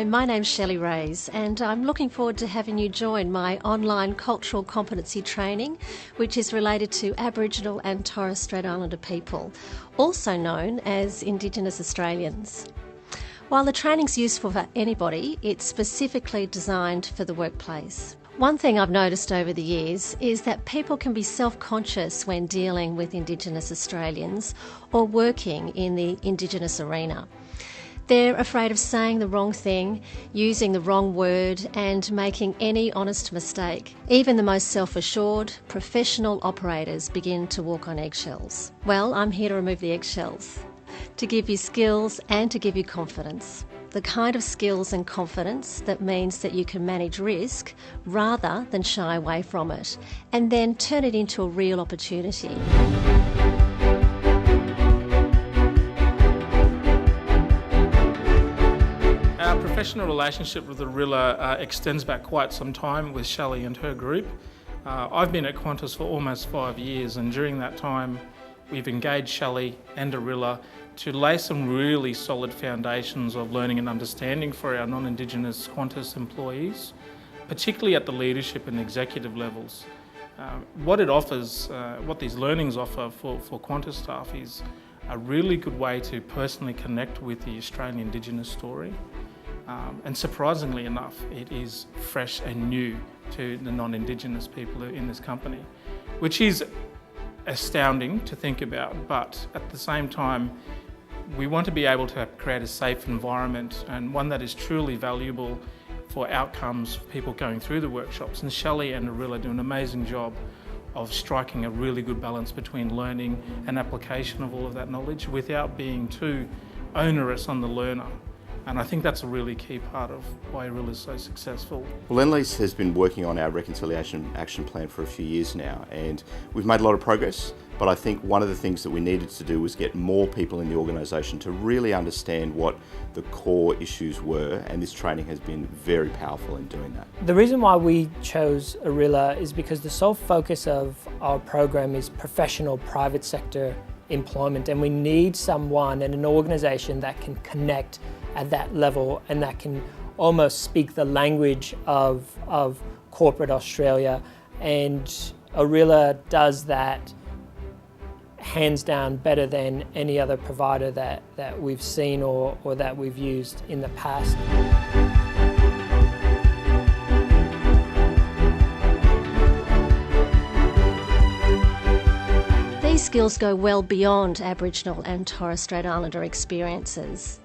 Hi, my name's Shelley Rays and I'm looking forward to having you join my online cultural competency training, which is related to Aboriginal and Torres Strait Islander people, also known as Indigenous Australians. While the training's useful for anybody, it's specifically designed for the workplace. One thing I've noticed over the years is that people can be self-conscious when dealing with Indigenous Australians or working in the Indigenous arena. They're afraid of saying the wrong thing, using the wrong word and making any honest mistake. Even the most self-assured, professional operators begin to walk on eggshells. Well, I'm here to remove the eggshells, to give you skills and to give you confidence. The kind of skills and confidence that means that you can manage risk rather than shy away from it and then turn it into a real opportunity. Our professional relationship with Arrilla extends back quite some time with Shelley and her group. I've been at Qantas for almost 5 years, and during that time we've engaged Shelley and Arrilla to lay some really solid foundations of learning and understanding for our non-Indigenous Qantas employees, particularly at the leadership and executive levels. What it offers, what these learnings offer for Qantas staff is a really good way to personally connect with the Australian Indigenous story. And surprisingly enough, it is fresh and new to the non-Indigenous people in this company, which is astounding to think about, but at the same time, we want to be able to create a safe environment and one that is truly valuable for outcomes for people going through the workshops. And Shelley and Arrilla do an amazing job of striking a really good balance between learning and application of all of that knowledge without being too onerous on the learner. And I think that's a really key part of why Arrilla is so successful. Well, Lendlease has been working on our reconciliation action plan for a few years now, and we've made a lot of progress, but I think one of the things that we needed to do was get more people in the organisation to really understand what the core issues were, and this training has been very powerful in doing that. The reason why we chose Arrilla is because the sole focus of our program is professional private sector employment, and we need someone and an organisation that can connect at that level and that can almost speak the language of corporate Australia, and Arrilla does that hands down better than any other provider that we've seen or that we've used in the past. These skills go well beyond Aboriginal and Torres Strait Islander experiences.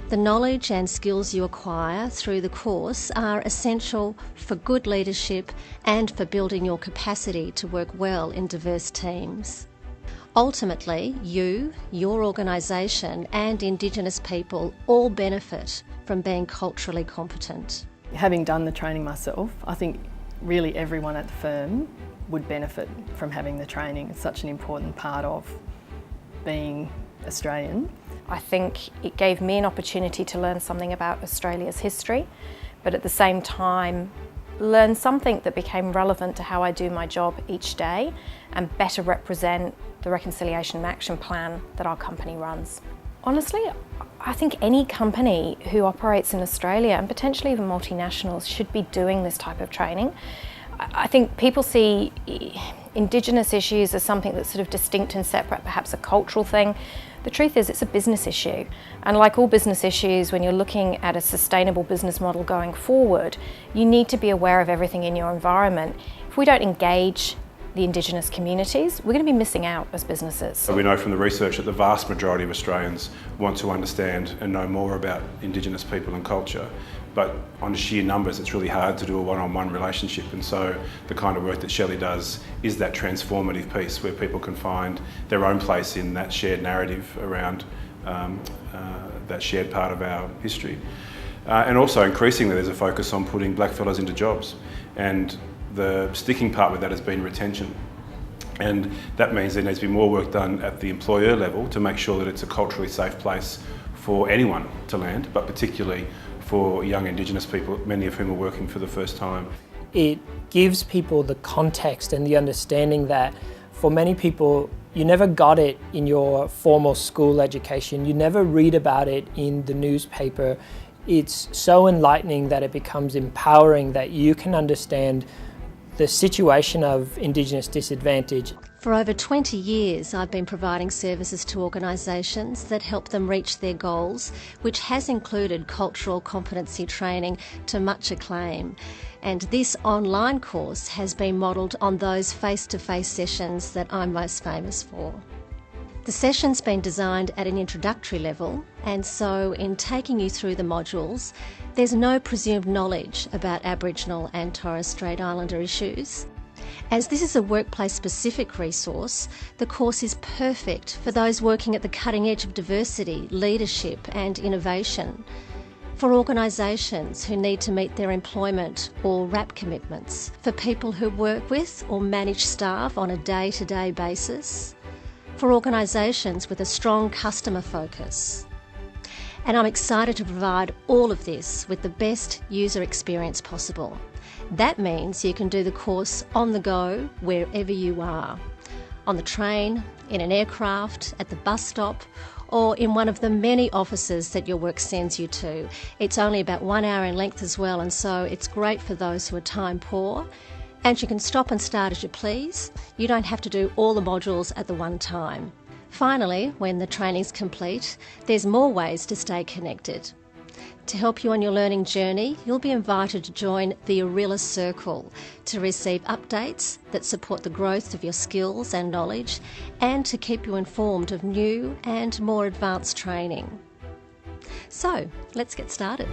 The knowledge and skills you acquire through the course are essential for good leadership and for building your capacity to work well in diverse teams. Ultimately, you, your organisation and Indigenous people all benefit from being culturally competent. Having done the training myself, I think really everyone at the firm would benefit from having the training. It's such an important part of being Australian. I think it gave me an opportunity to learn something about Australia's history, but at the same time learn something that became relevant to how I do my job each day and better represent the reconciliation and action plan that our company runs. Honestly, I think any company who operates in Australia, and potentially even multinationals, should be doing this type of training. I think people see Indigenous issues as something that's sort of distinct and separate, perhaps a cultural thing. The truth is it's a business issue, and like all business issues, when you're looking at a sustainable business model going forward, you need to be aware of everything in your environment. If we don't engage the Indigenous communities, we're going to be missing out as businesses. So we know from the research that the vast majority of Australians want to understand and know more about Indigenous people and culture, but on sheer numbers it's really hard to do a one-on-one relationship, and so the kind of work that Shelley does is that transformative piece where people can find their own place in that shared narrative around that shared part of our history. And also increasingly there's a focus on putting blackfellas into jobs, and the sticking part with that has been retention. And that means there needs to be more work done at the employer level to make sure that it's a culturally safe place for anyone to land, but particularly for young Indigenous people, many of whom are working for the first time. It gives people the context and the understanding that for many people, you never got it in your formal school education, you never read about it in the newspaper, it's so enlightening that it becomes empowering, that you can understand the situation of Indigenous disadvantage. For over 20 years, I've been providing services to organisations that help them reach their goals, which has included cultural competency training to much acclaim. And this online course has been modelled on those face-to-face sessions that I'm most famous for. The session's been designed at an introductory level, and so in taking you through the modules, there's no presumed knowledge about Aboriginal and Torres Strait Islander issues. As this is a workplace-specific resource, the course is perfect for those working at the cutting edge of diversity, leadership and innovation, for organisations who need to meet their employment or RAP commitments, for people who work with or manage staff on a day-to-day basis, for organisations with a strong customer focus. And I'm excited to provide all of this with the best user experience possible. That means you can do the course on the go, wherever you are. On the train, in an aircraft, at the bus stop, or in one of the many offices that your work sends you to. It's only about 1 hour in length as well, and so it's great for those who are time poor. And you can stop and start as you please. You don't have to do all the modules at the one time. Finally, when the training's complete, there's more ways to stay connected. To help you on your learning journey, you'll be invited to join the Arrilla Circle to receive updates that support the growth of your skills and knowledge, and to keep you informed of new and more advanced training. So, let's get started.